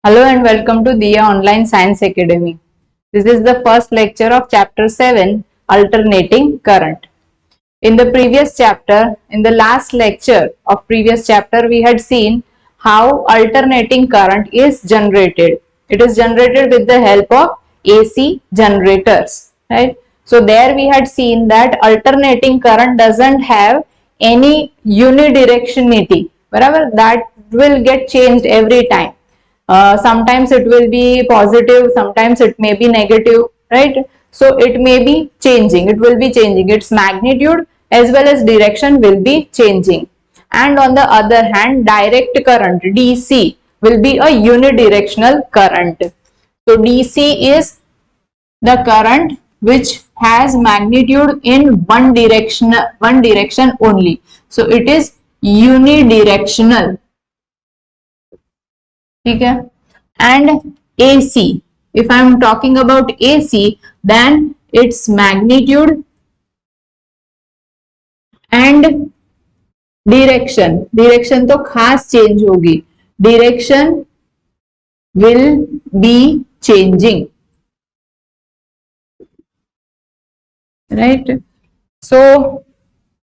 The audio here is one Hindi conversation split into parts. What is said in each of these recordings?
Hello and welcome to Diya Online Science Academy. This is the first lecture of chapter 7, Alternating Current. In the previous chapter, in the last lecture of previous chapter, we had seen how alternating current is generated. It is generated with the help of AC generators, right? So there we had seen that alternating current doesn't have any unidirectionality, whatever that will get changed every time. Sometimes it will be positive, sometimes it may be negative, right? So it may be changing, it will be changing, its magnitude as well as direction will be changing. And on the other hand, direct current DC will be a unidirectional current. So DC is the current which has magnitude in one direction only. So it is unidirectional. Okay. And AC, if I am talking about AC, then its magnitude and direction तो खास चेंज होगी, direction will be changing, right? So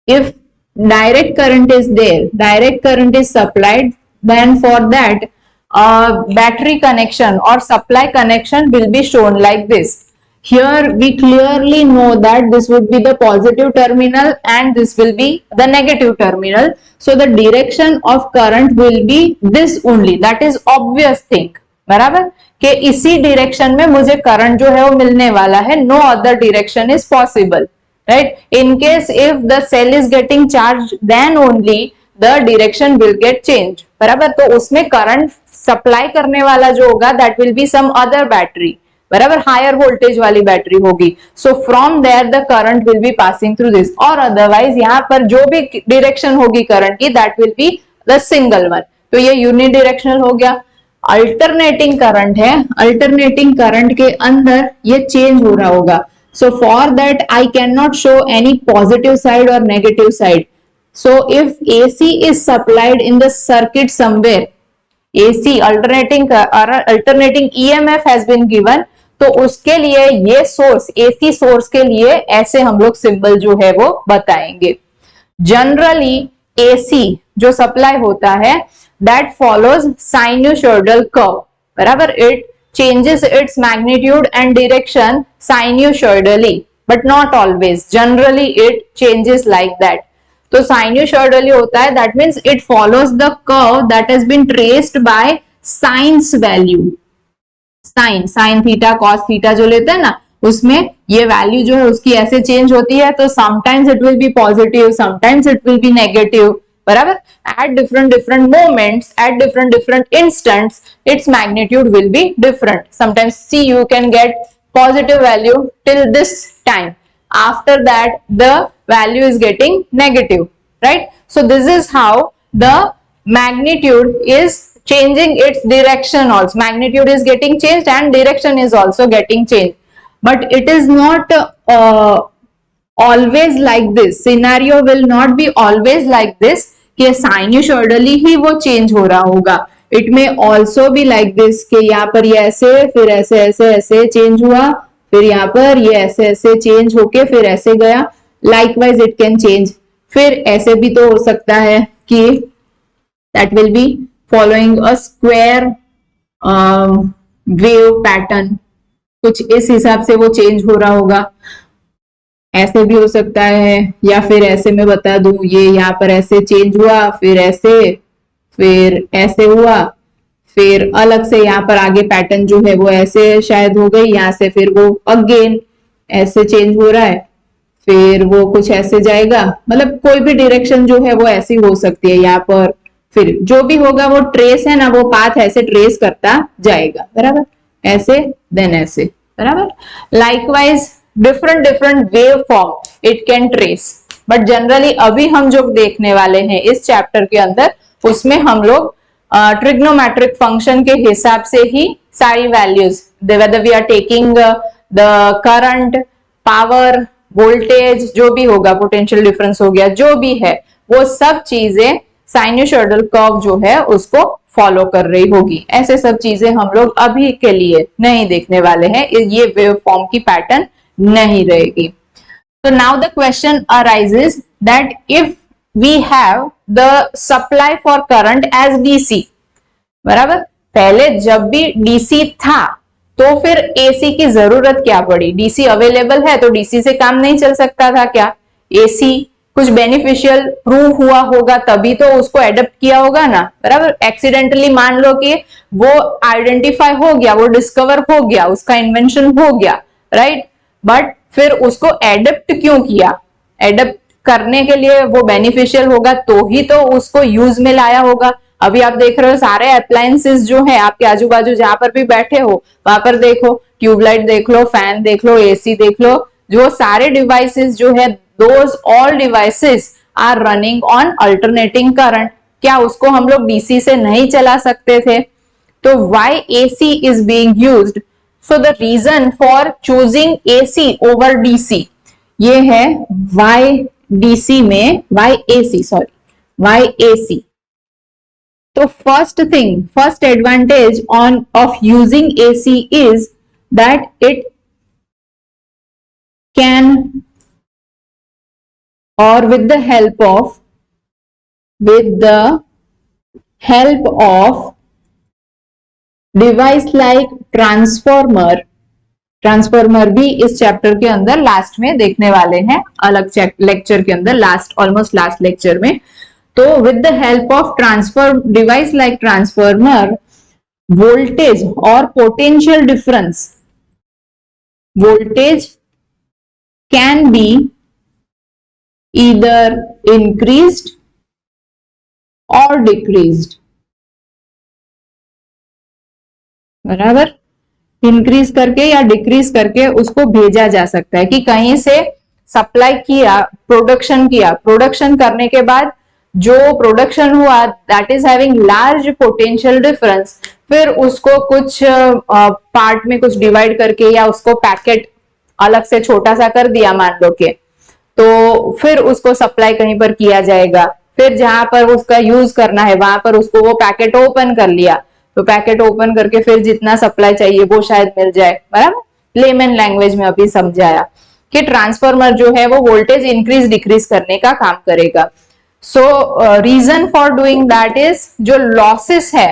if direct current is there, direct current is supplied, then for that battery connection or supply connection will be shown like this. Here we clearly know that this would be the positive terminal and this will be the negative terminal. So the direction of current will be this only. That is obvious thing. बराबर कि इसी direction में मुझे current जो है वो मिलने वाला है. No other direction is possible. Right? In case if the cell is getting charged, then only the direction will get changed. बराबर तो उसमें current supply करने वाला जो होगा that will be some other battery. बराबर हायर वोल्टेज वाली बैटरी होगी. So from there the current will be passing through this, और अदरवाइज यहाँ पर जो भी डायरेक्शन होगी करंट की that will be the single one. तो ये यूनिडायरेक्शनल हो गया. अल्टरनेटिंग करंट है, अल्टरनेटिंग करंट के अंदर ये चेंज हो रहा होगा. So for that I can not show any positive side और negative side. So if AC is supplied in the circuit somewhere, AC alternating EMF has been given, तो उसके लिए ये सोर्स AC सोर्स के लिए ऐसे हम लोग सिंबल जो है वो बताएंगे. जनरली AC जो सप्लाई होता है दैट फॉलोज साइनोसॉइडल कर्व. बराबर it changes its magnitude and direction sinusoidally but not always. Generally it changes like that. तो साइनोसॉइडली होता है that means it follows the curve that has been traced by sine's value. Sine theta cos theta जो लेते हैं ना, उसमें ये वैल्यू जो है उसकी ऐसे चेंज होती है. तो sometimes it will be positive, sometimes it will be negative. बराबर at different moments, at different instants its magnitude will be different. Sometimes see you can get positive value till this time, after that the value is getting negative, right? So this is how the magnitude is changing its direction also. Magnitude is getting changed and direction is also getting changed, but it is not always like this. Scenario will not be always like this कि sinusoidally ही वो change हो रहा होगा. It may also be like this कि यहाँ पर ये ऐसे फिर ऐसे ऐसे ऐसे change हुआ, फिर यहाँ पर ये ऐसे ऐसे चेंज होके फिर ऐसे गया. Likewise it can change. फिर ऐसे भी तो हो सकता है कि that will be following a square wave pattern. कुछ इस हिसाब से वो चेंज हो रहा होगा. ऐसे भी हो सकता है, या फिर ऐसे में बता दूं ये यहाँ पर ऐसे चेंज हुआ, फिर ऐसे हुआ, फिर अलग से यहाँ पर आगे पैटर्न जो है वो ऐसे शायद हो गई, यहाँ से फिर वो अगेन ऐसे चेंज हो रहा है, फिर वो कुछ ऐसे जाएगा. मतलब कोई भी डायरेक्शन जो है वो ऐसी हो सकती है. यहाँ पर फिर जो भी होगा वो ट्रेस है ना, वो पाथ ऐसे ट्रेस करता जाएगा. बराबर ऐसे देन ऐसे. बराबर likewise different wave form it can trace. But generally अभी हम जो देखने वाले हैं इस चैप्टर के अंदर, उसमें हम लोग ट्रिग्नोमेट्रिक फंक्शन के हिसाब से ही सारी values, whether we are taking the current, power, voltage जो भी होगा, पोटेंशियल डिफरेंस हो गया, जो भी है वो सब चीजें साइनोसॉइडल कर्व जो है उसको फॉलो कर रही होगी। ऐसे सब चीजें हम लोग अभी के लिए नहीं देखने वाले हैं, ये वेव फॉर्म की पैटर्न नहीं रहेगी। तो now the question arises that if we have the supply for current as DC, बराबर, पहले जब भी डीसी था तो फिर एसी की जरूरत क्या पड़ी? डीसी अवेलेबल है तो डीसी से काम नहीं चल सकता था क्या? एसी कुछ बेनिफिशियल प्रूव हुआ होगा तभी तो उसको एडप्ट किया होगा ना, बराबर। एक्सीडेंटली मान लो कि वो आइडेंटिफाई हो गया, वो डिस्कवर हो गया, उसका इन्वेंशन हो गया, राइट, बट फिर उसको एडप्ट क्यों किया? एडप्ट करने के लिए वो बेनिफिशियल होगा तो ही तो उसको यूज में लाया होगा। अभी आप देख रहे हो सारे अप्लायंसेस जो है आपके आजू बाजू जहां पर भी बैठे हो वहां पर देखो, ट्यूबलाइट देख लो, फैन देख लो, एसी देख लो, जो सारे डिवाइसेस जो है those all devices are running on alternating current. क्या उसको हम लोग डीसी से नहीं चला सकते थे? तो why AC is being used? So the reason for choosing AC over DC ये है वाई डीसी में वाई एसी। तो first advantage of using AC is that it can, और with the help of device like transformer भी इस चैप्टर के अंदर लास्ट में देखने वाले हैं, अलग लेक्चर के अंदर, ऑलमोस्ट लास्ट लेक्चर में। तो with the help of device like transformer, voltage और potential difference, voltage can be either increased or decreased, बराबर, इंक्रीज करके या डिक्रीज करके उसको भेजा जा सकता है कि कहीं से सप्लाई किया, प्रोडक्शन करने के बाद जो प्रोडक्शन हुआ that is having large potential difference, फिर उसको कुछ पार्ट में कुछ डिवाइड करके या उसको पैकेट अलग से छोटा सा कर दिया मान लो के, तो फिर उसको सप्लाई कहीं पर किया जाएगा, फिर जहां पर उसका यूज करना है वहां पर उसको वो पैकेट ओपन कर लिया, तो पैकेट ओपन करके फिर जितना सप्लाई चाहिए वो शायद मिल जाए, बराबर। लेमन लैंग्वेज में अभी समझाया कि ट्रांसफार्मर जो है वो वोल्टेज इंक्रीज डिक्रीज करने का काम करेगा। So reason for doing that is जो लॉसेस है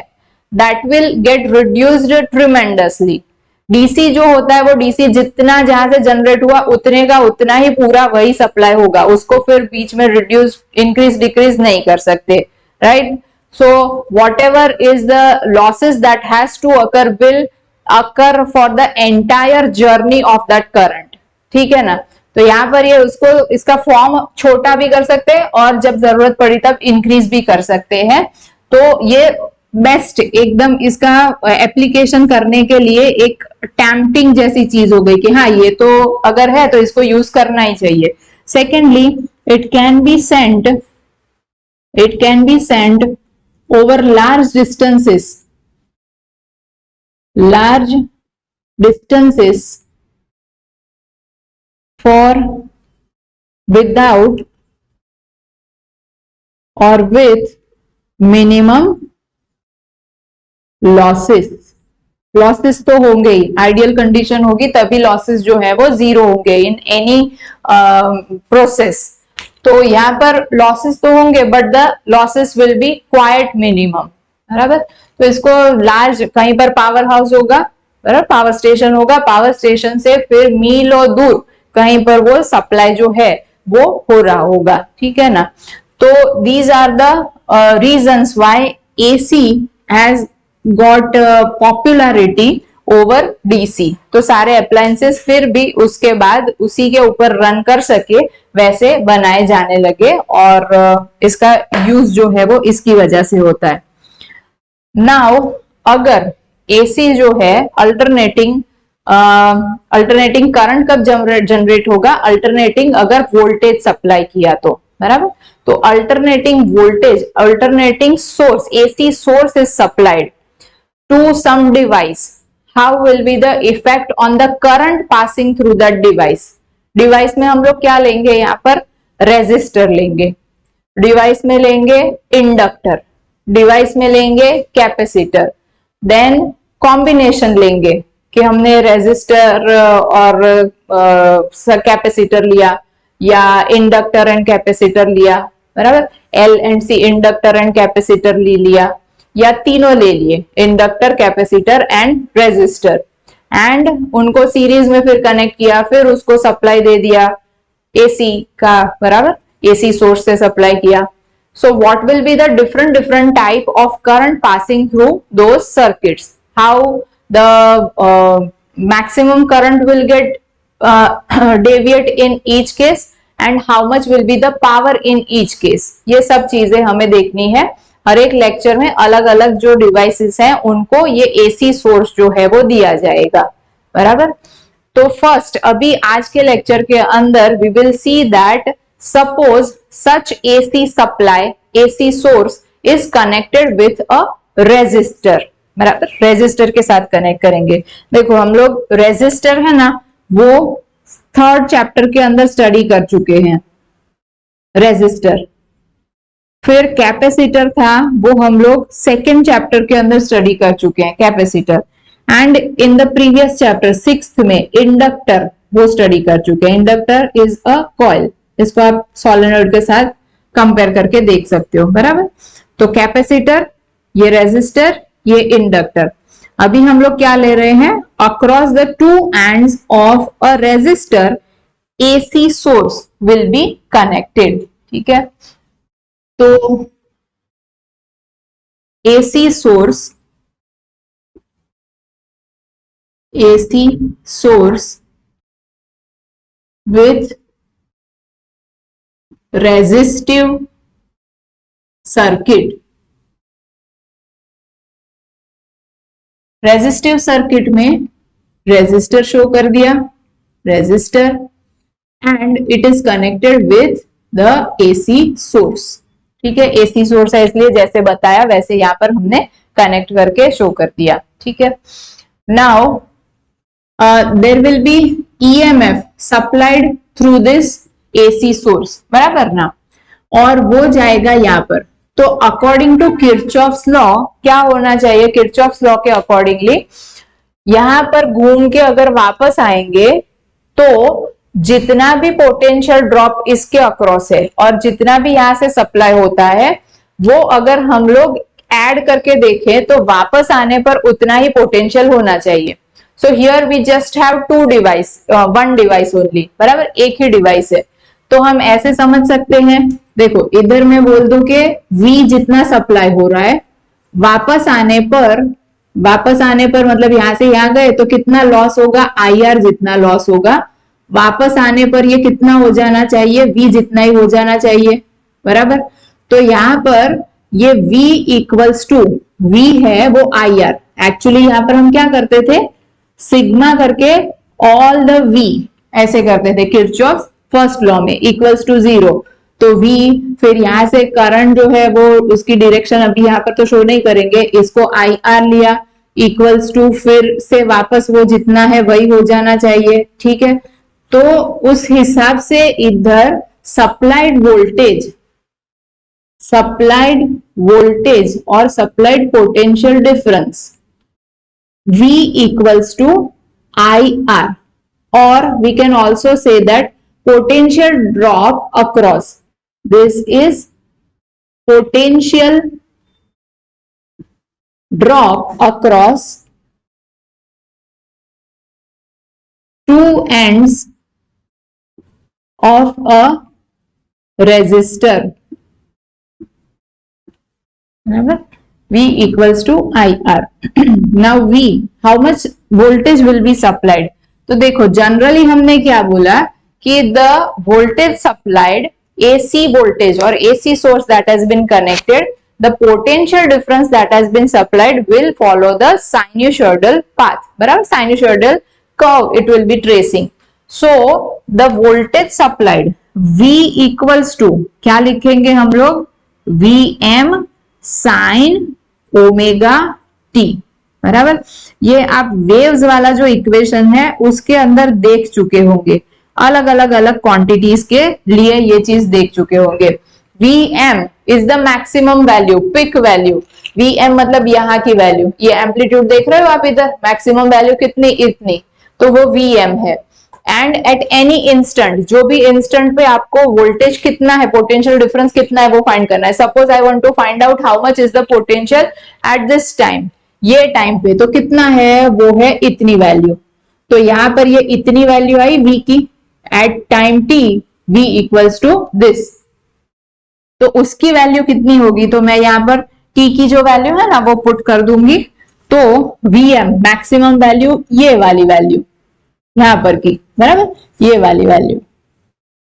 that will get reduced tremendously. DC जो होता है वो डीसी जितना जहां से जनरेट हुआ उतने का उतना ही पूरा वही सप्लाई होगा, उसको फिर बीच में रिड्यूस इंक्रीज डिक्रीज नहीं कर सकते, right. So whatever is the losses that has to occur will occur for the entire journey of that current, ठीक है ना। तो यहाँ पर ये उसको इसका फॉर्म छोटा भी कर सकते हैं और जब जरूरत पड़ी तब इंक्रीज भी कर सकते हैं। तो ये बेस्ट एकदम इसका एप्लीकेशन करने के लिए एक टैम्पटिंग जैसी चीज हो गई कि हाँ ये तो अगर है तो इसको यूज करना ही चाहिए। Secondly it can be sent over large distances for without और विथ मिनिमम लॉसेस तो होंगे ही, आइडियल कंडीशन होगी तभी लॉसेस जो है वो जीरो होंगे इन एनी प्रोसेस। तो यहाँ पर लॉसेस तो होंगे but the losses will be quite minimum, बराबर। तो इसको लार्ज कहीं पर पावर हाउस होगा, बराबर, पावर स्टेशन होगा, पावर स्टेशन से फिर मीलों दूर कहीं पर वो सप्लाई जो है वो हो रहा होगा, ठीक है ना। तो these are the reasons why AC has got popularity over DC. तो सारे अप्लायंसेस फिर भी उसके बाद उसी के ऊपर रन कर सके वैसे बनाए जाने लगे और इसका यूज जो है वो इसकी वजह से होता है। नाउ अगर एसी जो है अल्टरनेटिंग करंट कब जनरेट होगा? अल्टरनेटिंग अगर वोल्टेज सप्लाई किया तो, बराबर। तो alternating source, AC source is supplied to some device. How will be the effect on the current passing through that device? Device में हम लोग क्या लेंगे? यहाँ पर रेजिस्टर लेंगे, डिवाइस में लेंगे इंडक्टर, डिवाइस में लेंगे कैपेसिटर, देन कॉम्बिनेशन लेंगे कि हमने रेजिस्टर और कैपेसिटर लिया या इंडक्टर एंड कैपेसिटर लिया, बराबर, L and C inductor and capacitor ले लिया या तीनों ले लिए, inductor capacitor and resistor, and उनको सीरीज में फिर कनेक्ट किया, फिर उसको सप्लाई दे दिया एसी का, बराबर, एसी सोर्स से सप्लाई किया. So what will be the different type of current passing through those circuits? How the maximum current will get deviate in each case and how much will be the power in each case? ये सब चीजें हमें देखनी है. हर एक लेक्चर में अलग अलग जो डिवाइसेस हैं उनको ये एसी सोर्स जो है वो दिया जाएगा, बराबर. तो फर्स्ट अभी आज के लेक्चर के अंदर we will see that suppose such AC supply, AC source is connected with a resistor, बराबर, रेजिस्टर के साथ कनेक्ट करेंगे. देखो हम लोग रेजिस्टर है ना वो थर्ड चैप्टर के अंदर स्टडी कर चुके हैं रेजिस्टर. फिर कैपेसिटर था वो हम लोग सेकेंड चैप्टर के अंदर स्टडी कर चुके हैं capacitor. And in the previous chapter sixth में इंडक्टर वो स्टडी कर चुके हैं. इंडक्टर इज अ कॉइल, इसको आप सोलेनॉइड के साथ कंपेयर करके देख सकते हो, बराबर. तो कैपेसिटर, ये रेजिस्टर, ये इंडक्टर. अभी हम लोग क्या ले रहे हैं, across the two ends of a resistor AC source will be connected. ठीक है, तो AC source with resistive circuit. Resistive circuit में रेजिस्टर शो कर दिया, resistor, and it is connected with the AC source. ठीक है, एसी सोर्स है इसलिए जैसे बताया वैसे यहां पर हमने कनेक्ट करके शो कर दिया. ठीक है, now there will be EMF supplied through this AC source, बराबर ना, और वो जाएगा यहाँ पर. तो अकॉर्डिंग टू किरचॉफ्स लॉ क्या होना चाहिए, किरचॉफ्स लॉ के अकॉर्डिंगली यहां पर घूम के अगर वापस आएंगे तो जितना भी पोटेंशियल ड्रॉप इसके अक्रॉस है और जितना भी यहां से सप्लाई होता है वो अगर हम लोग ऐड करके देखें तो वापस आने पर उतना ही पोटेंशियल होना चाहिए. So here we just have to device, one device only, बराबर, एक ही डिवाइस है. तो हम ऐसे समझ सकते हैं, देखो इधर मैं बोल दूं कि V जितना सप्लाई हो रहा है वापस आने पर मतलब यहां से यहां गए तो कितना लॉस होगा, IR जितना लॉस होगा. वापस आने पर ये कितना हो जाना चाहिए, V जितना ही हो जाना चाहिए, बराबर. तो यहां पर ये V इक्वल्स टू V है वो IR. एक्चुअली यहां पर हम क्या करते थे, सिग्मा करके ऑल द V ऐसे करते थे किरचॉफ फर्स्ट लॉ में, इक्वल्स टू 0. तो V, फिर यहां से करंट जो है वो उसकी डायरेक्शन अभी यहां पर तो शो नहीं करेंगे, इसको IR लिया इक्वल्स टू, फिर से वापस वो जितना है वही हो जाना चाहिए. ठीक है, तो उस हिसाब से इधर सप्लाइड वोल्टेज और supplied potential difference V equals to IR, or we can also say that potential drop across, this is potential drop across two ends of a resistor. Remember? V equals to IR. Now V, how much voltage will be supplied? तो देखो जनरली हमने क्या बोला कि the voltage supplied, AC voltage or AC source that has been connected, the potential difference that has been supplied will follow the sinusoidal path, बराबर, sinusoidal curve it will be tracing. So the voltage supplied V equals to क्या लिखेंगे हम लोग, Vm sin ओमेगा टी, बराबर. ये आप वेव्स वाला जो इक्वेशन है उसके अंदर देख चुके होंगे, अलग अलग क्वांटिटीज के लिए ये चीज देख चुके होंगे. Vm is the maximum value, peak value. Vm मतलब यहाँ की वैल्यू, ये एम्पलीट्यूड देख रहे हो आप इधर, मैक्सिमम वैल्यू कितनी, इतनी, तो वो Vm है। एंड एट एनी इंस्टेंट, जो भी इंस्टेंट पे आपको वोल्टेज कितना है, पोटेंशियल डिफरेंस कितना है वो फाइंड करना है। Suppose I want to find out how much is the potential at this time, ये टाइम पे तो कितना है, वो है इतनी वैल्यू। तो यहां पर ये इतनी वैल्यू आई V की, at time t V equals to this, तो उसकी वैल्यू कितनी होगी, तो मैं यहाँ पर t की जो वैल्यू है ना वो पुट कर दूंगी, तो Vm मैक्सिमम वैल्यू, ये वाली वैल्यू यहां पर की, बराबर, ये वाली वैल्यू,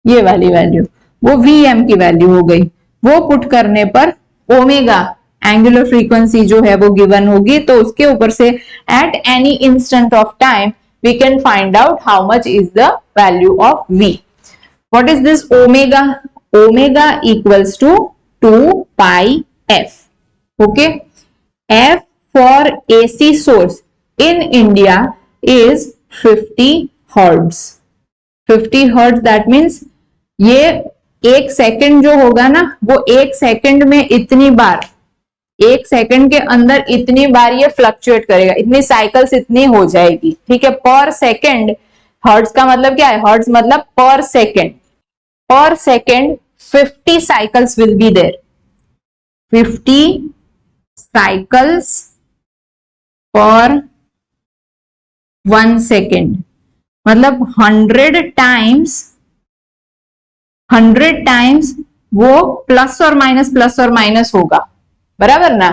ये वाली वैल्यू, वो Vm की वैल्यू हो गई। वो पुट करने पर ओमेगा एंगुलर फ्रीक्वेंसी जो है वो गिवन होगी, तो उसके ऊपर से at any instant of time we can find out how much is the value of V। What is this omega, omega equals to 2 pi f, okay. f for AC source in India is 50 hertz, 50 hertz, that means ये एक सेकंड जो होगा ना, वो एक सेकंड में इतनी बार, एक सेकंड के अंदर इतनी बार ये फ्लक्चुएट करेगा, इतनी साइकिल्स इतनी हो जाएगी, ठीक है, पर सेकंड। हर्ट्ज का मतलब क्या है, हर्ट्ज मतलब per second, per second 50 cycles will be there, 50 cycles per 1 second, मतलब 100 टाइम्स वो प्लस और माइनस होगा, बराबर ना।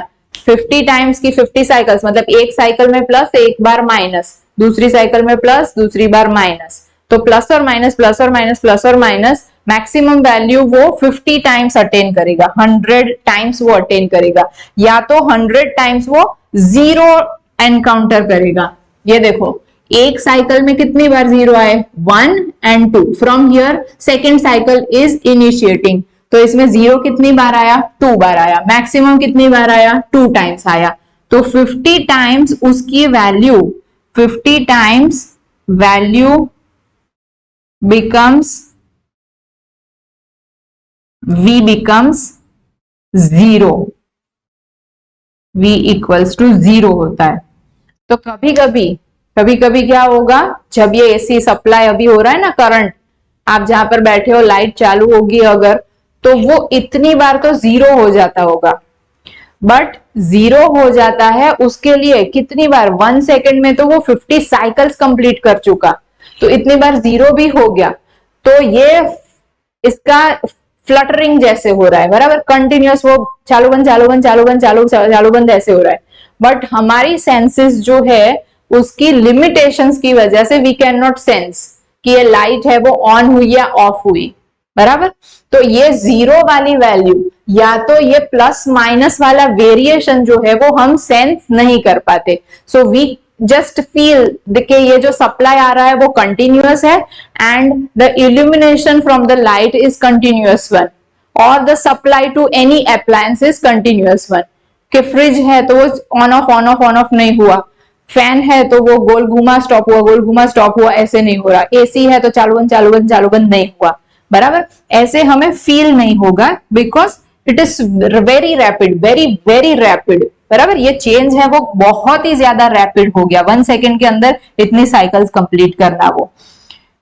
50 टाइम्स की 50 साइकिल्स मतलब एक साइकिल में प्लस, एक बार माइनस, दूसरी साइकिल में प्लस, दूसरी बार माइनस, तो प्लस और माइनस, प्लस और माइनस, प्लस और माइनस, मैक्सिमम वैल्यू वो 50 टाइम्स अटेन करेगा, 100 टाइम्स वो अटेन करेगा, या तो 100 टाइम्स वो जीरो एनकाउंटर करेगा। ये देखो एक साइकिल में कितनी बार जीरो आए, 1 and 2, from here second cycle is initiating, तो इसमें जीरो कितनी बार आया, 2 बार आया, मैक्सिमम कितनी बार आया, 2 टाइम्स आया, तो 50 टाइम्स उसकी value, 50 times value becomes V becomes 0, V equals to 0 होता है। तो कभी कभी क्या होगा, जब ये एसी सप्लाई अभी हो रहा है ना, करंट, आप जहां पर बैठे हो लाइट चालू होगी अगर, तो वो इतनी बार तो 0 हो जाता होगा, बट 0 हो जाता है उसके लिए कितनी बार, 1 सेकेंड में तो वो 50 साइकिल्स कंप्लीट कर चुका, तो इतनी बार 0 भी हो गया, तो ये इसका फ्लटरिंग जैसे हो रहा है, बराबर, कंटिन्यूअस वो चालू बंद चालू बंद चालू बंद चालू बंद ऐसे हो रहा है। बट हमारी सेंसेस जो है उसकी लिमिटेशंस की वजह से वी कैन नॉट सेंस कि ये लाइट है वो ऑन हुई या ऑफ हुई, बराबर। तो ये 0 वाली वैल्यू या तो ये प्लस माइनस वाला वेरिएशन जो है वो हम सेंस नहीं कर पाते, सो वी जस्ट फील कि ये जो सप्लाई आ रहा है वो कंटिन्यूअस है and the illumination from the light is continuous one, और the supply to any appliance is continuous one. कि फ्रिज है तो वो ऑन ऑफ नहीं हुआ, फैन है तो वो गोल घुमा स्टॉप हुआ, गोल घुमा स्टॉप हुआ, ऐसे नहीं हो रहा, एसी है तो चालू बंद नहीं हुआ, बराबर, ऐसे हमें फील नहीं होगा, because it is very rapid, very rapid, बराबर, ये चेंज है वो बहुत ही ज्यादा रैपिड हो गया, 1 सेकेंड के अंदर इतनी साइकिल्स कंप्लीट करना। वो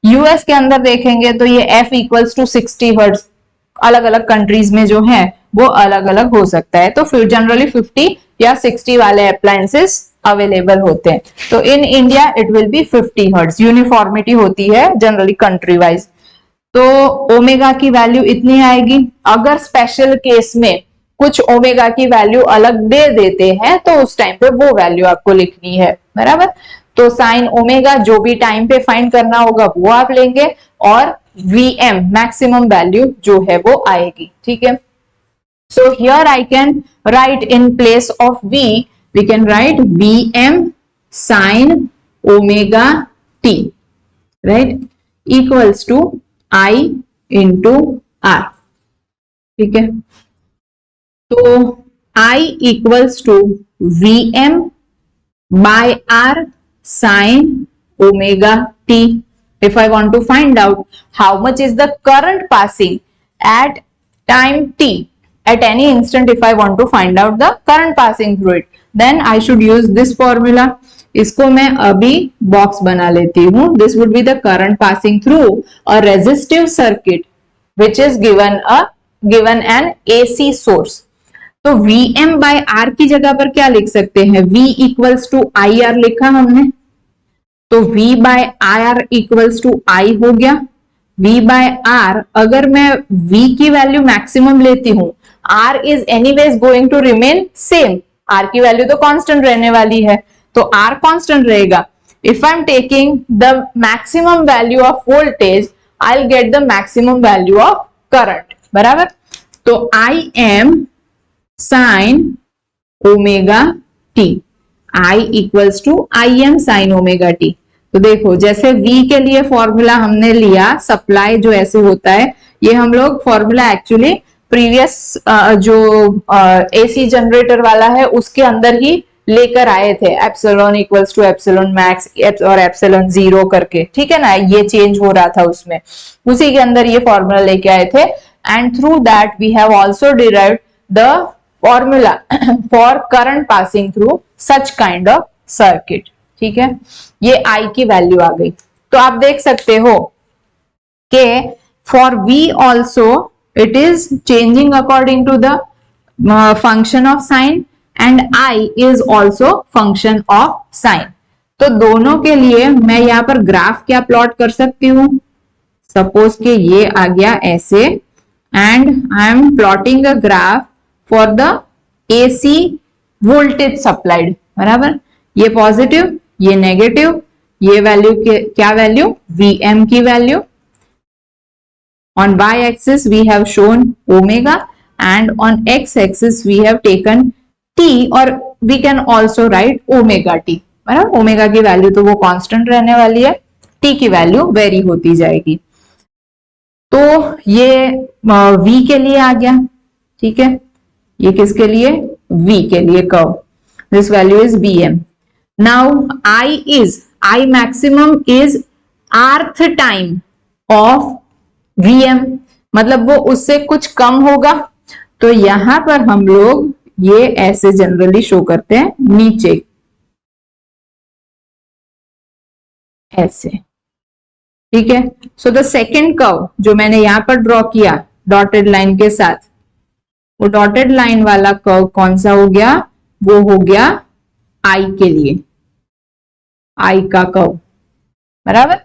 यूएस के अंदर देखेंगे तो ये F इक्वल्स टू 60 हर्ट्ज, अलग अलग कंट्रीज में जो है वो अलग अलग हो सकता है, तो फिर जनरली 50 या 60 वाले अप्लायंसेस अवेलेबल होते हैं। तो in India it will B 50 hertz, uniformity होती है जनरली कंट्री वाइज। तो ओमेगा की वैल्यू इतनी आएगी, अगर स्पेशल केस में कुछ ओमेगा की वैल्यू अलग दे देते हैं तो उस टाइम पे वो वैल्यू आपको लिखनी है, बराबर। तो साइन ओमेगा जो भी टाइम पे फाइंड करना होगा वो आप लेंगे, और Vm मैक्सिमम वैल्यू जो है वो आएगी, ठीक है। So here I can write in place of V, we can write Vm sine omega t, right, equals to I into R, ठीक है। तो I equals to Vm by R sin omega t. If I want to find out how much is the current passing at time t at any instant if I want to find out the current passing through it, then I should use this formula. इसको मैं अभी बॉक्स बना लेती हूँ. This would be the current passing through a resistive circuit which is given an AC source. तो Vm by R की जगह पर क्या लिख सकते हैं? V इक्वल्स टू IR लिखा हमने, तो V by IR equals to I हो गया. V by R, अगर मैं V की वैल्यू मैक्सिमम लेती हूं, R is anyways going to remain same. R की वैल्यू तो कांस्टेंट रहने वाली है, तो R कांस्टेंट रहेगा. If I'm taking the maximum value of voltage, I'll get the maximum value of current. बराबर. तो I am sin omega t. I equals to I am sin omega t. तो देखो, जैसे V के लिए फॉर्मूला हमने लिया, सप्लाई जो ऐसे होता है, ये हम लोग फॉर्मूला एक्चुअली प्रीवियस जो AC जनरेटर वाला है उसके अंदर ही लेकर आए थे. Epsilon equals to epsilon max और एप्सिलॉन जीरो करके, ठीक है ना, ये चेंज हो रहा था उसमें, उसी के अंदर ये फॉर्मूला लेके आए थे. And through that we have also derived the formula for current passing through such kind of circuit. ठीक है, ये I की वैल्यू आ गई. तो आप देख सकते हो कि for V also it is changing according to the function of sine and I is also function of sine. तो दोनों के लिए मैं यहाँ पर ग्राफ क्या प्लॉट कर सकती हूँ? सपोज कि ये आ गया ऐसे, and I am plotting a graph for the AC voltage supplied. बराबर, ये पॉजिटिव, ये नेगेटिव, ये वैल्यू क्या वैल्यू? Vm की value. On y axis we have shown omega and on x axis we have taken t, और we can also write omega t. बराबर, ओमेगा की वैल्यू तो वो कांस्टेंट रहने वाली है, t की वैल्यू वेरी होती जाएगी. तो ये v के लिए आ गया. ठीक है, ये किसके लिए? v के लिए curve. This value is Vm. Now I maximum is rth time of Vm, मतलब वो उससे कुछ कम होगा. तो यहां पर हम लोग ये ऐसे जनरली शो करते हैं नीचे ऐसे. ठीक है, सो द सेकेंड कर्व जो मैंने यहां पर ड्रॉ किया डॉटेड लाइन के साथ, वो डॉटेड लाइन वाला कर्व कौन सा हो गया? वो हो गया I के लिए, I का कर्व. बराबर,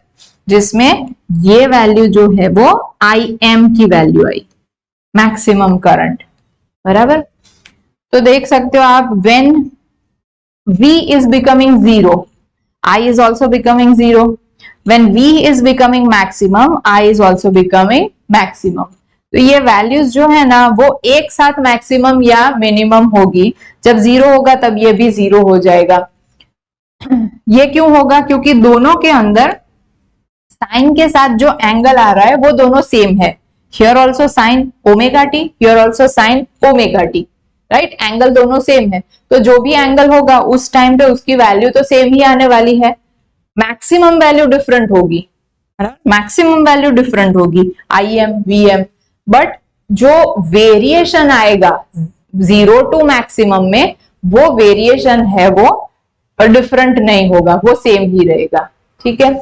जिसमें ये वैल्यू जो है वो Im की वैल्यू आई, मैक्सिमम करंट. बराबर, तो देख सकते हो आप, when V is becoming zero, I is also becoming zero. When V is becoming maximum, I is also becoming maximum. तो ये वैल्यूज जो है ना वो एक साथ मैक्सिमम या मिनिमम होगी. जब जीरो होगा तब ये भी जीरो हो जाएगा. ये क्यों होगा? क्योंकि दोनों के अंदर साइन के साथ जो एंगल आ रहा है वो दोनों सेम है. Here also sign omega T, here also sign omega T. Right, angle दोनों सेम है, तो जो भी एंगल होगा उस टाइम पे उसकी वैल्यू तो सेम ही आने वाली है. मैक्सिमम वैल्यू डिफरेंट होगी, मैक्सिमम वैल्यू डिफरेंट होगी Im Vm, बट जो वेरिएशन आएगा 0 टू मैक्सिमम में, वो वेरिएशन है वो डिफरेंट नहीं होगा, वो सेम ही रहेगा. ठीक है,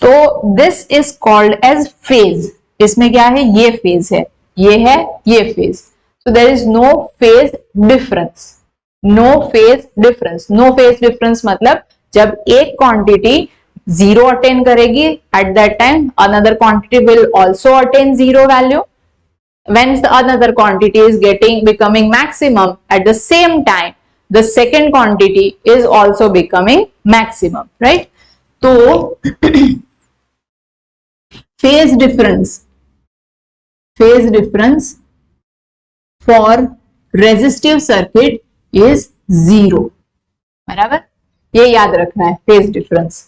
तो this is called as phase. इसमें क्या है? ये फेज है, ये है ये phase. So there is no phase difference. No phase difference, no phase difference मतलब जब एक क्वांटिटी जीरो अटेन करेगी, at that time another quantity will also attain zero value. When the another quantity is becoming maximum, at the same time the second quantity is also becoming maximum, right? So phase difference for resistive circuit is zero. बराबर, ये याद रखना है, phase difference.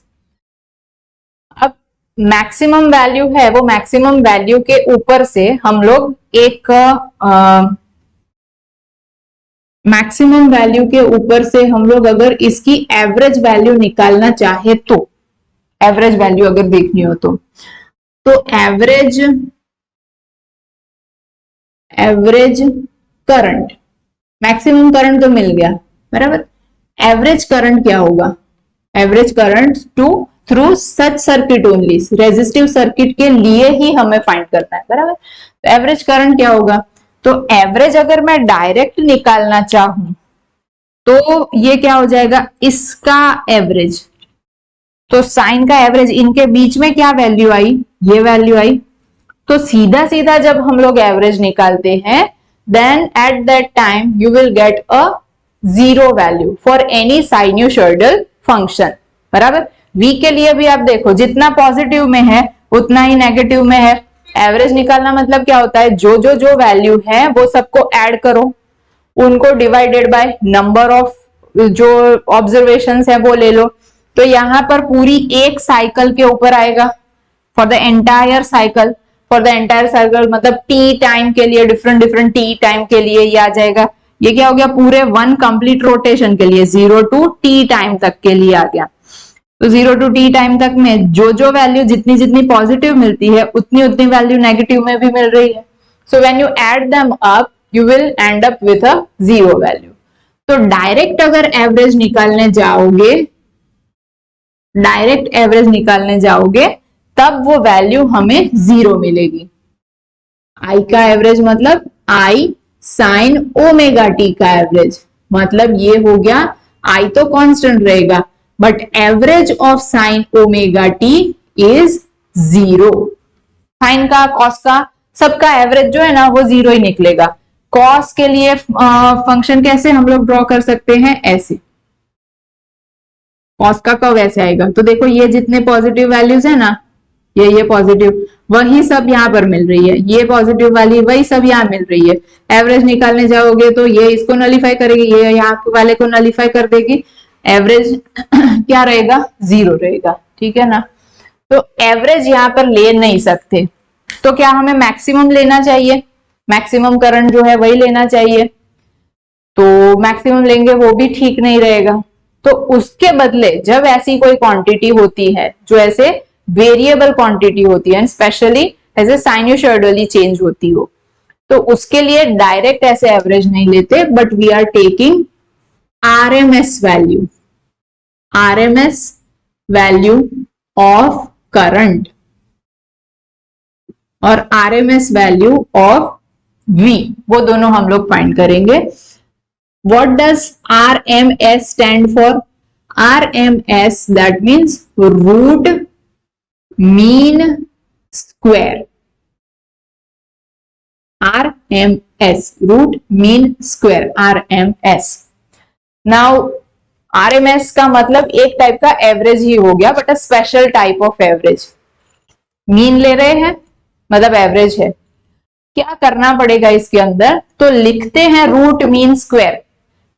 अब मैक्सिमम वैल्यू है, वो मैक्सिमम वैल्यू के ऊपर से हम लोग एक मैक्सिमम वैल्यू के ऊपर से हम लोग अगर इसकी एवरेज वैल्यू निकालना चाहे तो, एवरेज वैल्यू अगर देखनी हो तो एवरेज करंट, मैक्सिमम करंट तो मिल गया बराबर, एवरेज करंट क्या होगा, average current to through such circuit only, resistive circuit के लिए ही हमें फाइंड करना है बराबर। तो एवरेज करंट क्या होगा, तो एवरेज अगर मैं डायरेक्ट निकालना चाहूं तो ये क्या हो जाएगा, इसका एवरेज, तो साइन का एवरेज, इनके बीच में क्या वैल्यू आई, ये वैल्यू आई, तो सीधा सीधा जब हम लोग एवरेज निकालते हैं then at that time you will get a zero value for any sinusoidal function बराबर। v के लिए भी आप देखो जितना पॉजिटिव में है उतना ही नेगेटिव में है। एवरेज निकालना मतलब क्या होता है, जो वैल्यू है वो सबको ऐड करो, उनको डिवाइडेड बाय नंबर ऑफ जो ऑब्जर्वेशंस है वो ले लो, तो यहां पर पूरी एक साइकिल के ऊपर आएगा, for the entire cycle, for the entire cycle मतलब टी टाइम के लिए, डिफरेंट डिफरेंट टी टाइम के लिए ये आ जाएगा। ये क्या हो गया, पूरे वन कंप्लीट रोटेशन के लिए 0 टू टी टाइम तक के लिए आ गया। तो 0 टू टी टाइम तक में जो वैल्यू जितनी जितनी पॉजिटिव मिलती है उतनी उतनी वैल्यू नेगेटिव में भी मिल रही है। So when you add them up you will and up with a zero value. तो डायरेक्ट अगर एवरेज निकालने जाओगे, डायरेक्ट एवरेज निकालने जाओगे तब वो वैल्यू हमें जीरो मिलेगी। आई का एवरेज मतलब आई साइन ओमेगा टी का एवरेज, मतलब ये हो गया, आई तो कांस्टेंट रहेगा but average of sine omega T is zero. Sine का, कॉस का, सबका एवरेज जो है ना वो जीरो ही निकलेगा। कॉस के लिए फंक्शन कैसे हम लोग ड्रॉ कर सकते हैं, ऐसे, कॉस का कर्व ऐसे आएगा। तो देखो ये जितने पॉजिटिव वैल्यूज है ना, ये पॉजिटिव वही सब यहाँ पर मिल रही है, ये पॉजिटिव वाली वही सब यहाँ मिल रही है। एवरेज निकालने जाओगे तो ये इसको नलीफाई करेगी, ये यहाँ वाले को नलीफाई कर देगी, एवरेज क्या रहेगा, जीरो रहेगा, ठीक है ना। तो एवरेज यहाँ पर ले नहीं सकते, तो क्या हमें मैक्सिमम लेना चाहिए, मैक्सिमम करंट जो है वही लेना चाहिए, तो मैक्सिमम लेंगे वो भी ठीक नहीं रहेगा। तो उसके बदले जब ऐसी कोई क्वांटिटी होती है जो ऐसे वेरिएबल क्वांटिटी होती है, स्पेशली ऐसे साइन्यूसॉइडली चेंज होती हो, तो उसके लिए डायरेक्ट ऐसे एवरेज नहीं लेते but we are taking RMS value, RMS value of current और आरएमएस वैल्यू ऑफ V, वो दोनों हम लोग फाइंड करेंगे। What does RMS stand for? RMS that means root mean square. RMS, root mean square, RMS. Now RMS का मतलब एक टाइप का एवरेज ही हो गया but a special type of average. Mean ले रहे हैं मतलब एवरेज है। क्या करना पड़ेगा इसके अंदर, तो लिखते हैं रूट मीन स्क्वायर,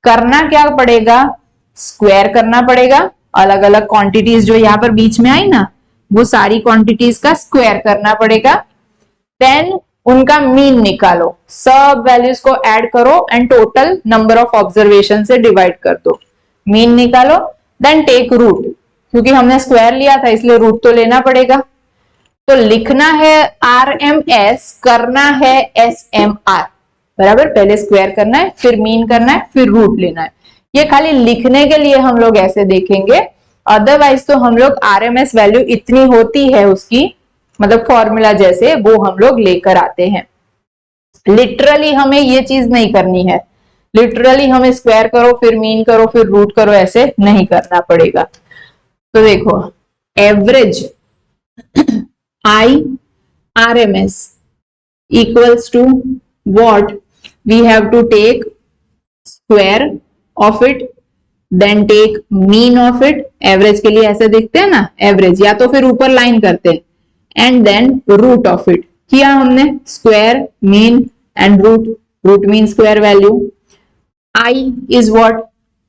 करना क्या पड़ेगा, स्क्वायर करना पड़ेगा, अलग अलग क्वांटिटीज जो यहां पर बीच में आई ना वो सारी क्वांटिटीज का स्क्वायर करना पड़ेगा, देन उनका मीन निकालो, सब वैल्यूज को ऐड करो and total number of observation से डिवाइड कर दो, मीन निकालो, देन टेक रूट, क्योंकि हमने स्क्वायर लिया था इसलिए रूट तो लेना पड़ेगा। तो लिखना है आरएमएस, करना है एसएमआर बराबर, पहले स्क्वायर करना है फिर मीन करना है फिर रूट लेना है। ये खाली लिखने के लिए हम लोग ऐसे देखेंगे, अदरवाइज तो हम लोग आरएमएस वैल्यू इतनी होती है उसकी, मतलब फॉर्मूला जैसे वो हम लोग लेकर आते हैं। लिटरली हमें ये चीज नहीं करनी है, लिटरली हमें स्क्वायर करो फिर मीन करो फिर रूट करो ऐसे नहीं करना पड़ेगा। तो देखो average I RMS equals to what? We have to take square of it, then take mean of it. Average के लिए ऐसे देखते हैं ना, एवरेज या तो फिर ऊपर लाइन करते हैं, and then root of it किया हमने, square mean and root, root mean square value. I is what?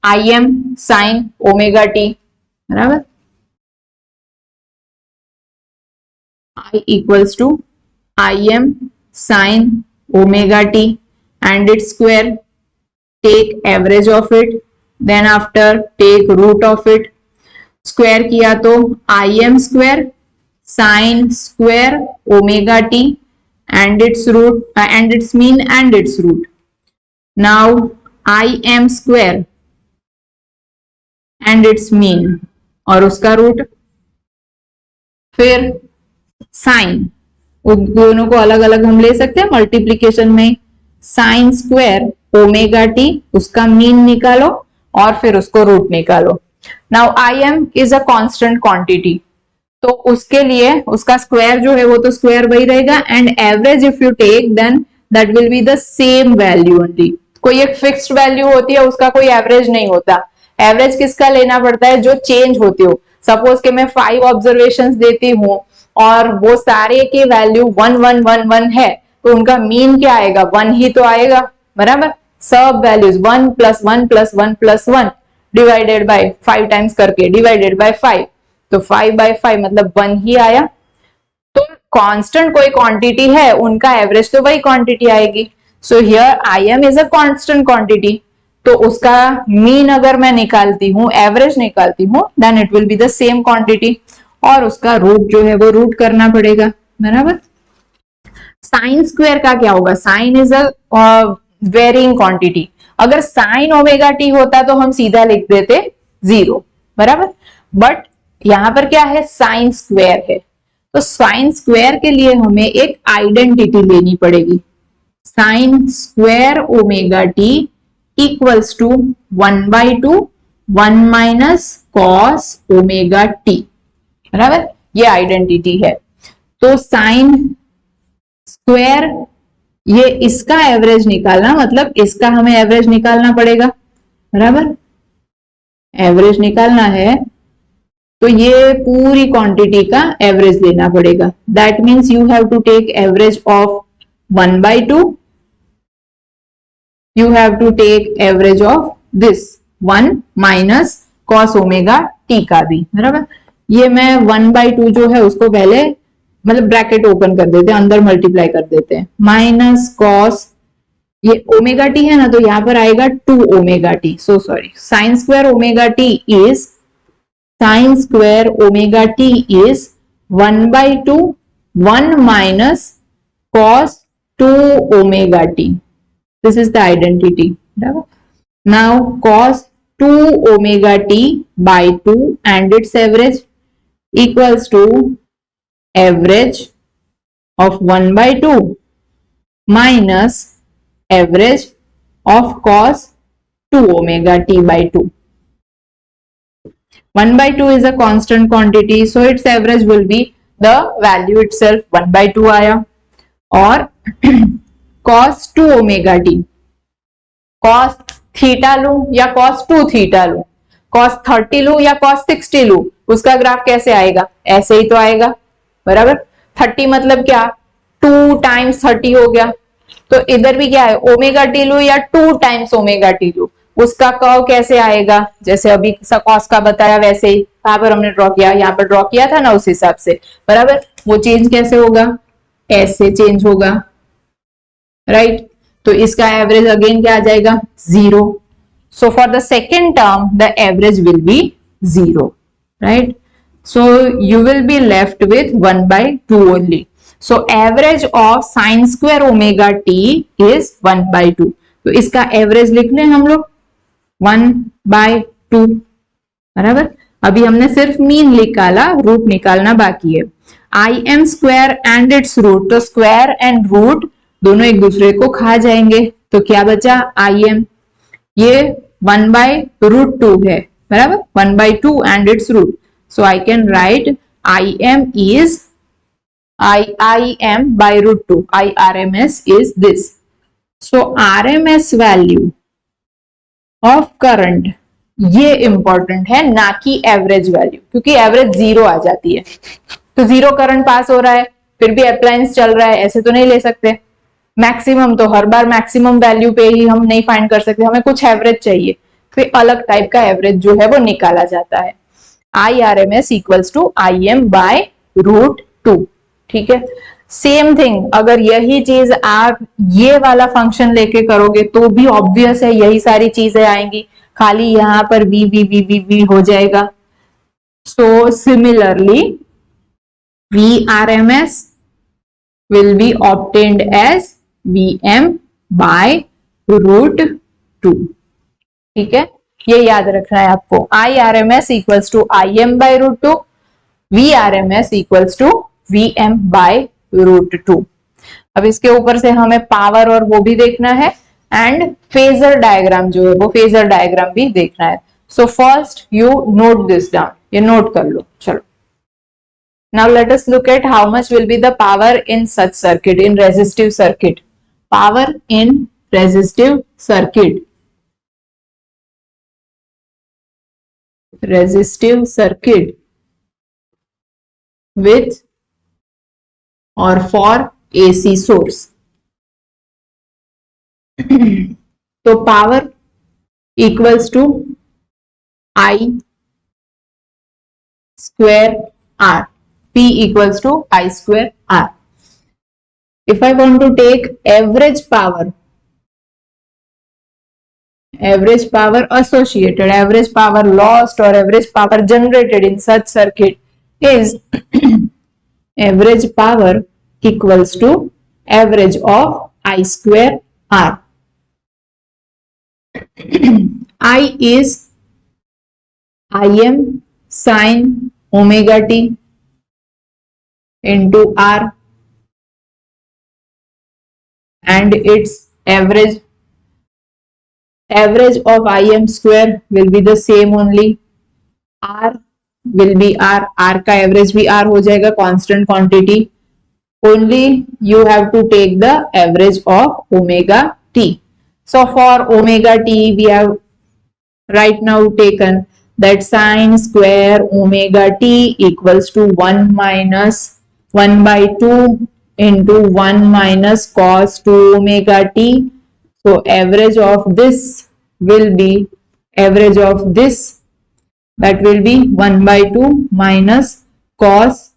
Im sin omega T बराबर, I equals to Im sin omega t and its square, take average of it, then after take root of it, square किया तो Im square sin square omega t and its root and its mean and its root. Now im square and its mean और उसका रूट, फिर साइन, दोनों को अलग अलग हम ले सकते हैं मल्टीप्लीकेशन में, साइन स्क्वायर ओमेगा टी, उसका मीन निकालो और फिर उसको रूट निकालो. Now I M is a constant quantity, तो उसके लिए उसका स्क्वायर जो है वो तो स्क्वायर वही रहेगा, and average if you take then that will be the same value only. कोई एक फिक्स्ड वैल्यू होती है, उसका कोई एवरेज नहीं होता. एवरेज किसका लेना पड़ता है? जो चेंज होती हो. सपोज कि मैं 5 ऑब्जर्वेशंस देती हूँ और वो सारे की वैल्यू 1 1 1 1 है, तो उनका मीन क्या आएगा? 1 ही तो आएगा, बराबर. सब वैल्यूज 1 + 1 + 1 + 1 डिवाइडेड बाय 5 टाइम्स करके डिवाइडेड बाय 5, तो 5/5 मतलब 1 ही आया. तो कांस्टेंट कोई क्वांटिटी है, उनका एवरेज तो वही क्वांटिटी आएगी. सो here I M is a constant quantity, तो उसका मीन अगर मैं निकालती हूँ, एवरेज निकालती हूँ, then it will be the same quantity, और उसका रूट जो है वो रूट करना पड़ेगा, बराबर. साइन स्क्वायर का क्या होगा? Sine is a varying quantity. अगर साइन ओमेगा टी होता तो हम सीधा लिख देते 0, बराबर. बट यहां पर क्या है? साइन स्क्वायर है, तो साइन स्क्वायर के लिए हमें एक आइडेंटिटी लेनी पड़ेगी. Sine square omega t equals to 1/2 1 minus cos omega T, बराबर. ये आइडेंटिटी है. तो साइन स्क्वायर, ये इसका एवरेज निकालना, मतलब इसका हमें एवरेज निकालना पड़ेगा, बराबर. एवरेज निकालना है तो ये पूरी क्वांटिटी का एवरेज लेना पड़ेगा. That means you have to take average of 1/2, you have to take average of this 1 minus cos omega T का भी, बराबर. ये मैं 1/2 जो है उसको पहले मतलब ब्रैकेट ओपन कर देते हैं, अंदर मल्टीप्लाई कर देते हैं, माइनस कॉस, ये ओमेगा टी है ना, तो यहां पर आएगा 2 omega T. So sorry, sign square omega T is sin square omega t is 1/2 1 minus cos 2 omega t. This is the identity. Now cos 2 omega t by 2 and its average equals to average of 1/2 minus average of cos 2 omega t by 2. 1/2 is a constant quantity, so its average will be the value itself 1/2 आया. और cos 2 omega t, cos theta लू या cos 2 थीटा लू, cos 30 लू या cos 60 लू, उसका ग्राफ कैसे आएगा? ऐसे ही तो आएगा, बराबर. 30 मतलब क्या? 2 टाइम्स 30 हो गया. तो इधर भी क्या है? ओमेगा टी लू या 2 टाइम्स ओमेगा टी लू, उसका कर्व कैसे आएगा? जैसे अभी कॉस का बताया वैसे ही, कहां पर हमने ड्रॉ किया? यहाँ पर ड्रॉ किया था ना, उस हिसाब से, बराबर. वो चेंज कैसे होगा? ऐसे चेंज होगा, राइट. तो इसका एवरेज अगेन क्या आ जाएगा? 0. So for the second term the average will be 0, right. So you will be left with 1/2 only. So average of sign square omega T is 1/2. तो इसका एवरेज लिख लें हम लोग 1/2, बराबर. अभी हमने सिर्फ मीन निकाला, रूट निकालना बाकी है. I M square and its root, तो स्क्वायर एंड रूट दोनों एक दूसरे को खा जाएंगे, तो क्या बचा? आई एम, ये 1/√2 है, बराबर. 1/2 and its root, so I can write I M is I am by √2, IRMS is this. So RMS value of current, ये इंपॉर्टेंट है, ना कि एवरेज वैल्यू, क्योंकि एवरेज 0 आ जाती है. तो 0 करंट पास हो रहा है, फिर भी अप्लायंस चल रहा है, ऐसे तो नहीं ले सकते. मैक्सिमम तो हर बार मैक्सिमम वैल्यू पे ही हम नहीं फाइंड कर सकते, हमें कुछ एवरेज चाहिए, फिर अलग टाइप का एवरेज जो है वो निकाला जाता है. IRMS equals to IM by √2. ठीक है. सेम थिंग अगर यही चीज आप ये वाला फंक्शन लेके करोगे तो भी ऑब्वियस है यही सारी चीजें आएंगी, खाली यहां पर V V V V V हो जाएगा. So similarly VRMS will be obtained as Vm by √2। ठीक है, ये याद रखना है आपको। IRMS equals to IM bye √2, VRMS equals to VM by √2। अब इसके ऊपर से हमें पावर और वो भी देखना है, एंड फेजर डायग्राम जो है वो फेजर डायग्राम भी देखना है। So first you note this down, ये नोट कर लो। चलो, now let us look at how much will be the power in such circuit, in resistive circuit. Power in resistive circuit, resistive circuit with or for AC source। तो power equals to I square R, P equals to I square R। If I want to take average power associated, average power lost or average power generated in such circuit is average power equals to average of I square R। I is Im sin omega t into R, and its average of Im square will be the same only। R will be R, R का एवरेज भी R हो जाएगा, constant quantity. only you have to take the average of omega t। so for omega t we have right now taken that sin square omega t equals to 1 minus 1 by 2 into 1 minus cos 2 omega t। so average of this will be average of this, that will be 1 by 2 minus cos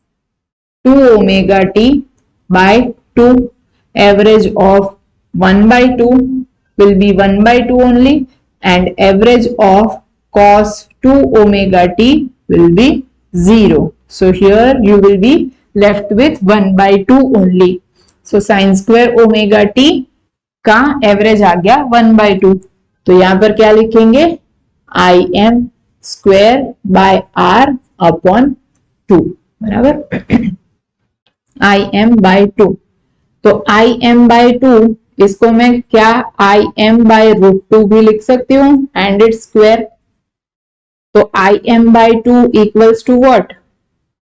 2 omega t by 2। average of 1 by 2 will be 1 by 2 only, and average of cos 2 omega t will be 0। so here you will be left with 1 by 2 only। so sin square omega t का एवरेज आ गया 1 by 2। तो यहां पर क्या लिखेंगे, Im square by R upon 2, बराबर। Im बाय 2, तो Im बाय 2 इसको मैं क्या Im बाय √2 भी लिख सकती हूँ, एंड इट्स स्क्वायर। तो Im bye 2 equals to what,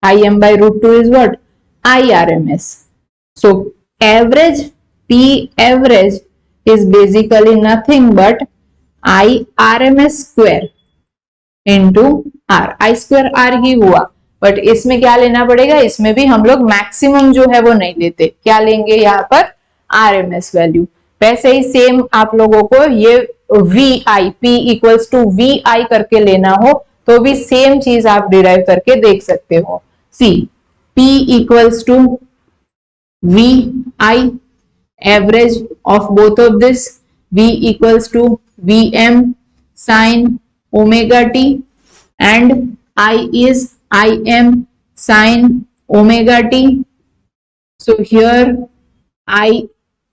Im bye √2 is what, IRMS। So average P average is basically nothing but IRMS square into R। I square R ही हुआ, बट इसमें क्या लेना पड़ेगा, इसमें भी हम लोग मैक्सिमम जो है वो नहीं लेते, क्या लेंगे यहाँ पर RMS वैल्यू। वैसे ही सेम आप लोगों को ये VI P equals to VI करके लेना हो तो भी सेम चीज आप डिराइव करके देख सकते हो। See P equals to VI, average of both of this, V equals to Vm sin omega t, and I is Im sin omega t। so here I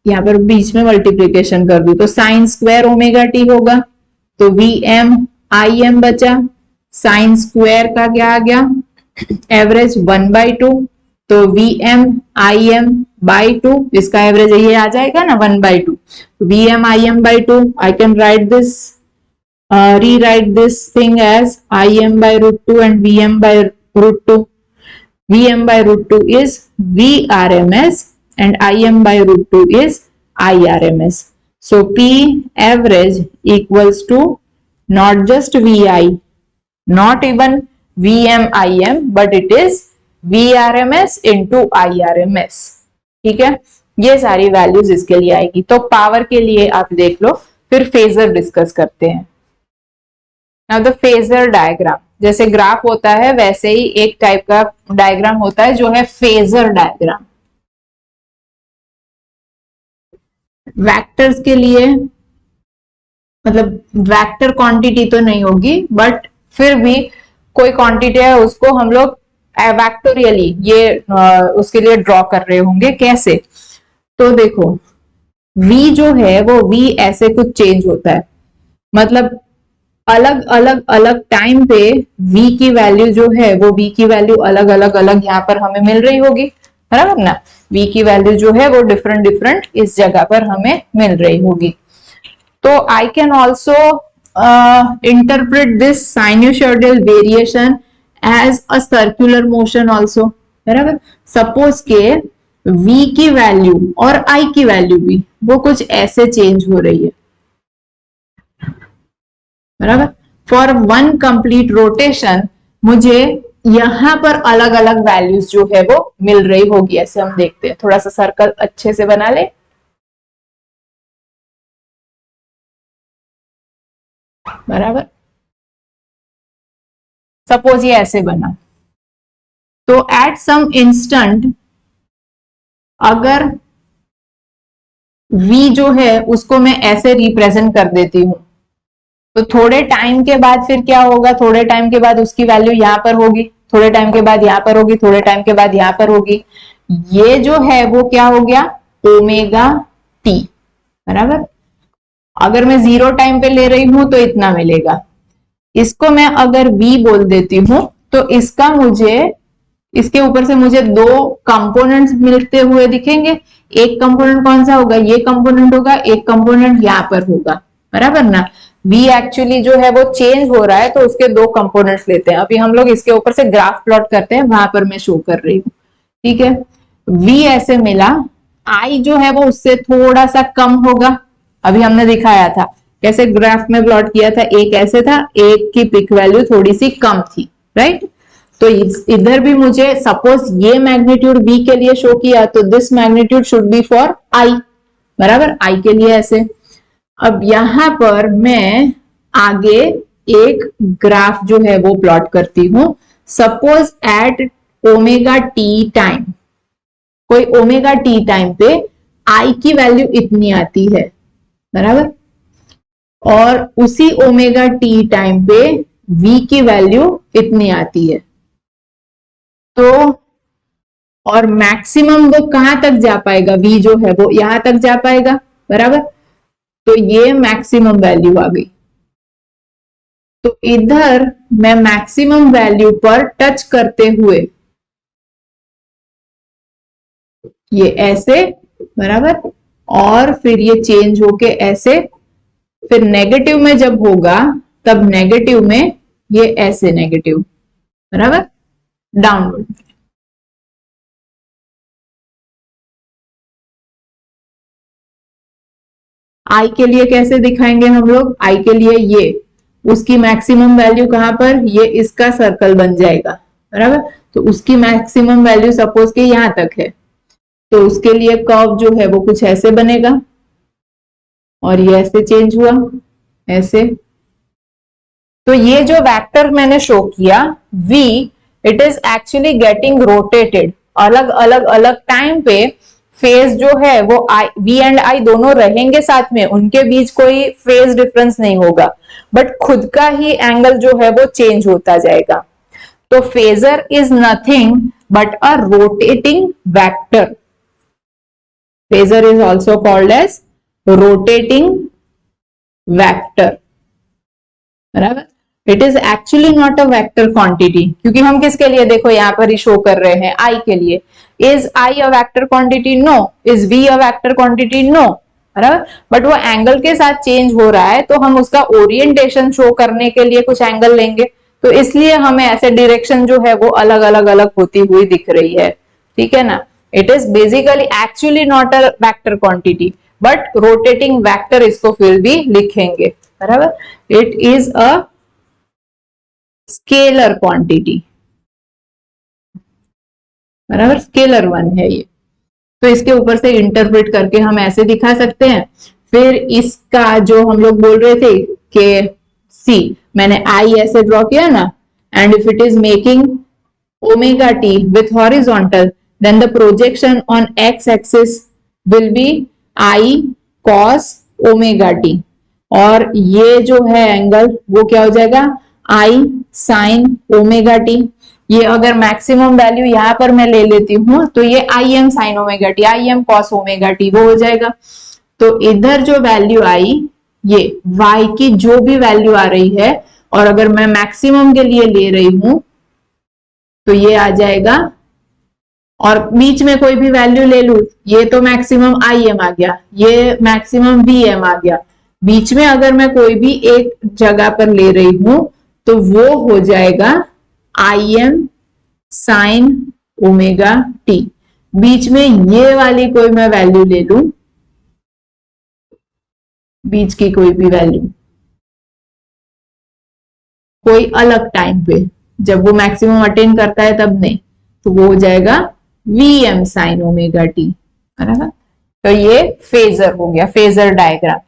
यहाँ पर बीच में मल्टीप्लीकेशन कर दूं तो साइन स्क्वायर ओमेगा टी होगा, तो Vm Im बचा, साइन स्क्वायर का क्या आ गया, एवरेज 1 by 2, तो Vm Im by 2, इसका एवरेज ये आ जाएगा ना 1 by 2। Vm Im by 2, I can write this, rewrite this thing as Im by √2 and Vm by √2। Vm by √2 is VRMS and Im by √2 is IRMS। so P average equals to not just Vi, not even Vm Im, but it is VRMS into IRMS। ठीक है, ये सारी वैल्यूज इसके लिए आएगी। तो पावर के लिए आप देख लो, फिर फेजर डिस्कस करते हैं। नाउ द फेजर डायग्राम, जैसे ग्राफ होता है वैसे ही एक टाइप का डायग्राम होता है जो है फेजर डायग्राम। वेक्टर्स के लिए मतलब वेक्टर क्वांटिटी तो नहीं होगी, बट फिर भी कोई क्वांटिटी है उसको हम लोग फैक्टोरियली ये उसके लिए ड्रॉ कर रहे होंगे कैसे। तो देखो v जो है वो v ऐसे कुछ चेंज होता है, मतलब अलग अलग अलग टाइम पे v की वैल्यू जो है वो v की वैल्यू अलग अलग अलग यहाँ पर हमें मिल रही होगी, बराबर ना। v की वैल्यू जो है वो डिफरेंट डिफरेंट इस जगह पर हमें मिल रही होगी। तो I can also interpret this sinusoidal variation as a circular motion also, बराबर। सपोज के v की वैल्यू और i की वैल्यू भी वो कुछ ऐसे चेंज हो रही है, बराबर। फॉर वन कंप्लीट रोटेशन मुझे यहां पर अलग अलग वैल्यूज जो है वो मिल रही होगी। ऐसे हम देखते हैं, थोड़ा सा सर्कल अच्छे से बना ले, बराबर। सपोज ये ऐसे बना, तो एट सम इंस्टेंट अगर v जो है उसको मैं ऐसे रिप्रेजेंट कर देती हूं, तो थोड़े टाइम के बाद फिर क्या होगा, थोड़े टाइम के बाद उसकी वैल्यू यहां पर होगी, थोड़े टाइम के बाद यहां पर होगी, थोड़े टाइम के बाद यहां पर होगी। ये जो है वो क्या हो गया, ओमेगा टी, बराबर। अगर मैं 0 टाइम पे ले रही हूं तो इतना मिलेगा। इसको मैं अगर v बोल देती हूं तो इसका मुझे, इसके ऊपर से मुझे 2 कंपोनेंट्स मिलते हुए दिखेंगे। एक कंपोनेंट कौन सा होगा, ये कंपोनेंट होगा, एक कंपोनेंट यहां पर होगा, बराबर ना। v एक्चुअली जो है वो चेंज हो रहा है, तो उसके 2 कंपोनेंट्स लेते हैं। अभी हम लोग इसके ऊपर से ग्राफ प्लॉट करते हैं, वहां पर मैं शो कर रही हूँ, ठीक है। v ऐसे मिला, i जो है वो उससे थोड़ा सा कम होगा। अभी हमने दिखाया था कैसे ग्राफ में प्लॉट किया था, एक ऐसे था, एक की पिक वैल्यू थोड़ी सी कम थी, राइट। तो इधर भी मुझे सपोज ये मैग्नीट्यूड v के लिए शो किया, तो this magnitude should be for i, बराबर, i के लिए ऐसे। अब यहां पर मैं आगे एक ग्राफ जो है वो प्लॉट करती हूं। Suppose at omega t time, कोई ओमेगा टी टाइम पे i की वैल्यू इतनी आती है, बराबर, और उसी ओमेगा टी टाइम पे v की वैल्यू इतनी आती है। तो और मैक्सिमम वो कहां तक जा पाएगा, v जो है वो यहां तक जा पाएगा, बराबर। तो ये मैक्सिमम वैल्यू आ गई। तो इधर मैं मैक्सिमम वैल्यू पर टच करते हुए ये ऐसे, बराबर, और फिर ये चेंज होके ऐसे, फिर नेगेटिव में जब होगा तब नेगेटिव में ये ऐसे नेगेटिव, बराबर, डाउनवर्ड। आई के लिए कैसे दिखाएंगे हम लोग, आई के लिए ये उसकी मैक्सिमम वैल्यू कहां पर, ये इसका सर्कल बन जाएगा, बराबर। तो उसकी मैक्सिमम वैल्यू सपोज के यहां तक है, तो उसके लिए कर्व जो है वो कुछ ऐसे बनेगा, और ये ऐसे चेंज हुआ ऐसे। तो ये जो वेक्टर मैंने शो किया v, it is actually getting rotated. अलग अलग अलग टाइम पे फेज जो है वो v एंड i दोनों रहेंगे साथ में, उनके बीच कोई फेज डिफरेंस नहीं होगा, बट खुद का ही एंगल जो है वो चेंज होता जाएगा। तो phasor is nothing but a rotating vector. Phasor is also called as rotating vector, बराबर। It is actually not a vector quantity, क्योंकि हम किसके लिए, देखो यहां पर ही शो कर रहे हैं आई के लिए। Is I a vector quantity, no. Is V a vector quantity, no, बराबर। बट वो एंगल के साथ चेंज हो रहा है, तो हम उसका ओरिएंटेशन शो करने के लिए कुछ एंगल लेंगे, तो इसलिए हमें ऐसे डायरेक्शन जो है वो अलग अलग अलग होती हुई दिख रही है, ठीक है ना। It is basically actually not a vector quantity, but rotating vector इसको फिर भी लिखेंगे, बराबर। It is a scalar quantity, बराबर, स्केलर वन है ये। तो इसके ऊपर से इंटरप्रेट करके हम ऐसे दिखा सकते हैं। फिर इसका जो हम लोग बोल रहे थे कि सी, मैंने आई ऐसे ड्रॉ किया ना, and if it is making omega t with horizontal, then the projection on x axis will be I cos omega t, और ये जो है एंगल वो क्या हो जाएगा, आई साइन ओमेगा टी। ये अगर मैक्सिमम वैल्यू यहाँ पर मैं ले लेती हूँ तो ये आई M sine omega T, I am cos omega T वो हो जाएगा। तो इधर जो वैल्यू आई ये y की जो भी वैल्यू आ रही है, और अगर मैं मैक्सिमम के लिए ले रही हूं तो ये आ जाएगा, और बीच में कोई भी वैल्यू ले लू, ये तो मैक्सिमम आई एम आ गया, ये मैक्सिमम वी एम आ गया, बीच में अगर मैं कोई भी एक जगह पर ले रही हूं तो वो हो जाएगा I M sine omega T. बीच में ये वाली कोई मैं वैल्यू ले लू, बीच की कोई भी वैल्यू कोई अलग टाइम पे जब वो मैक्सिमम अटेन करता है तब नहीं, तो वो हो जाएगा V M sine omega T, बराबर। तो ये फेजर हो गया, फेजर डायग्राम।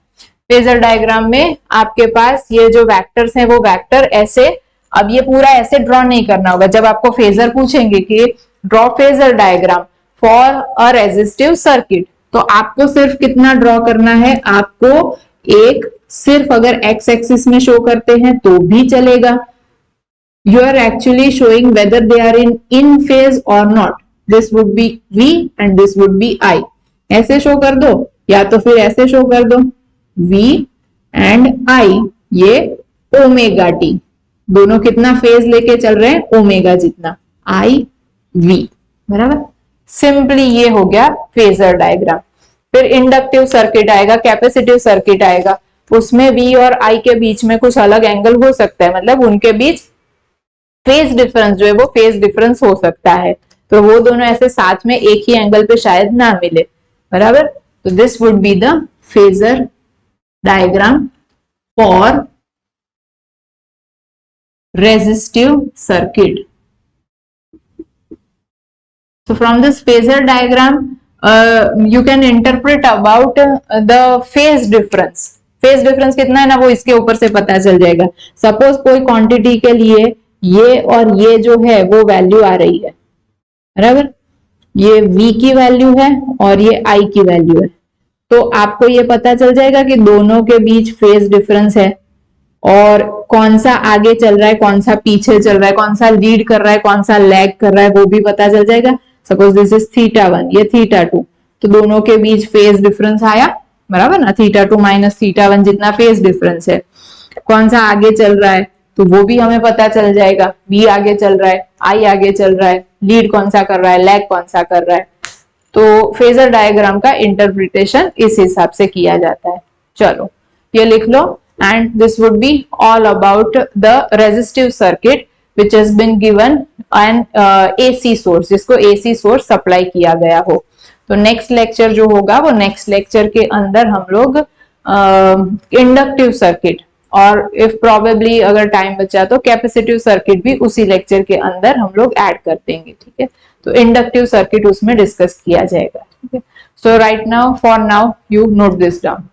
फेजर डायग्राम में आपके पास ये जो वेक्टर्स हैं वो वेक्टर ऐसे, अब ये पूरा ऐसे ड्रॉ नहीं करना होगा। जब आपको फेजर पूछेंगे कि draw phasor diagram for a resistive circuit, तो आपको सिर्फ कितना ड्रॉ करना है, आपको एक सिर्फ अगर एक्स एक्सिस में शो करते हैं तो भी चलेगा, you are actually showing whether they are in phase और not, this would be V and this would be I। ऐसे शो कर दो या तो फिर ऐसे शो कर दो V एंड I, ये ओमेगा टी, दोनों कितना फेज लेके चल रहे हैं, ओमेगा जितना, I V, बराबर। सिंपली ये हो गया फेजर डायग्राम। फिर इंडक्टिव सर्किट आएगा, कैपेसिटिव सर्किट आएगा, उसमें V और I के बीच में कुछ अलग एंगल हो सकता है, मतलब उनके बीच फेज डिफरेंस जो है वो फेज डिफरेंस हो सकता है, तो वो दोनों ऐसे साथ में एक ही एंगल पे शायद ना मिले, बराबर। तो this would be the phasor diagram for resistive circuit. So from this phasor diagram, you can interpret about the phase difference. Phase difference कितना है ना वो इसके ऊपर से पता चल जाएगा। सपोज कोई क्वांटिटी के लिए ये और ये जो है वो वैल्यू आ रही है, बराबर, ये V की वैल्यू है और ये I की वैल्यू है, तो आपको ये पता चल जाएगा कि दोनों के बीच फेज डिफरेंस है, और कौन सा आगे चल रहा है, कौन सा पीछे चल रहा है, कौन सा लीड कर रहा है, कौन सा लैग कर रहा है, वो भी पता चल जाएगा। सपोज दिस इज θ1, ये θ2, तो दोनों के बीच फेज डिफरेंस आया, बराबर ना, θ2 माइनस θ1 जितना फेज डिफरेंस है। कौन सा आगे चल रहा है तो वो भी हमें पता चल जाएगा, V आगे चल रहा है, I आगे चल रहा है, लीड कौन सा कर रहा है, लैग कौन सा कर रहा है। तो फेजर डायग्राम का इंटरप्रिटेशन इस हिसाब से किया जाता है। चलो ये लिख लो, and this would be all about the resistive circuit which has been given an AC source, जिसको AC source सप्लाई किया गया हो। तो नेक्स्ट लेक्चर जो होगा वो नेक्स्ट लेक्चर के अंदर हम लोग इंडक्टिव सर्किट, और इफ प्रोबेबली अगर टाइम बचा तो कैपेसिटिव सर्किट भी उसी लेक्चर के अंदर हम लोग ऐड कर देंगे, ठीक है। तो इंडक्टिव सर्किट उसमें डिस्कस किया जाएगा, ठीक है। So right now, for now, you note this down.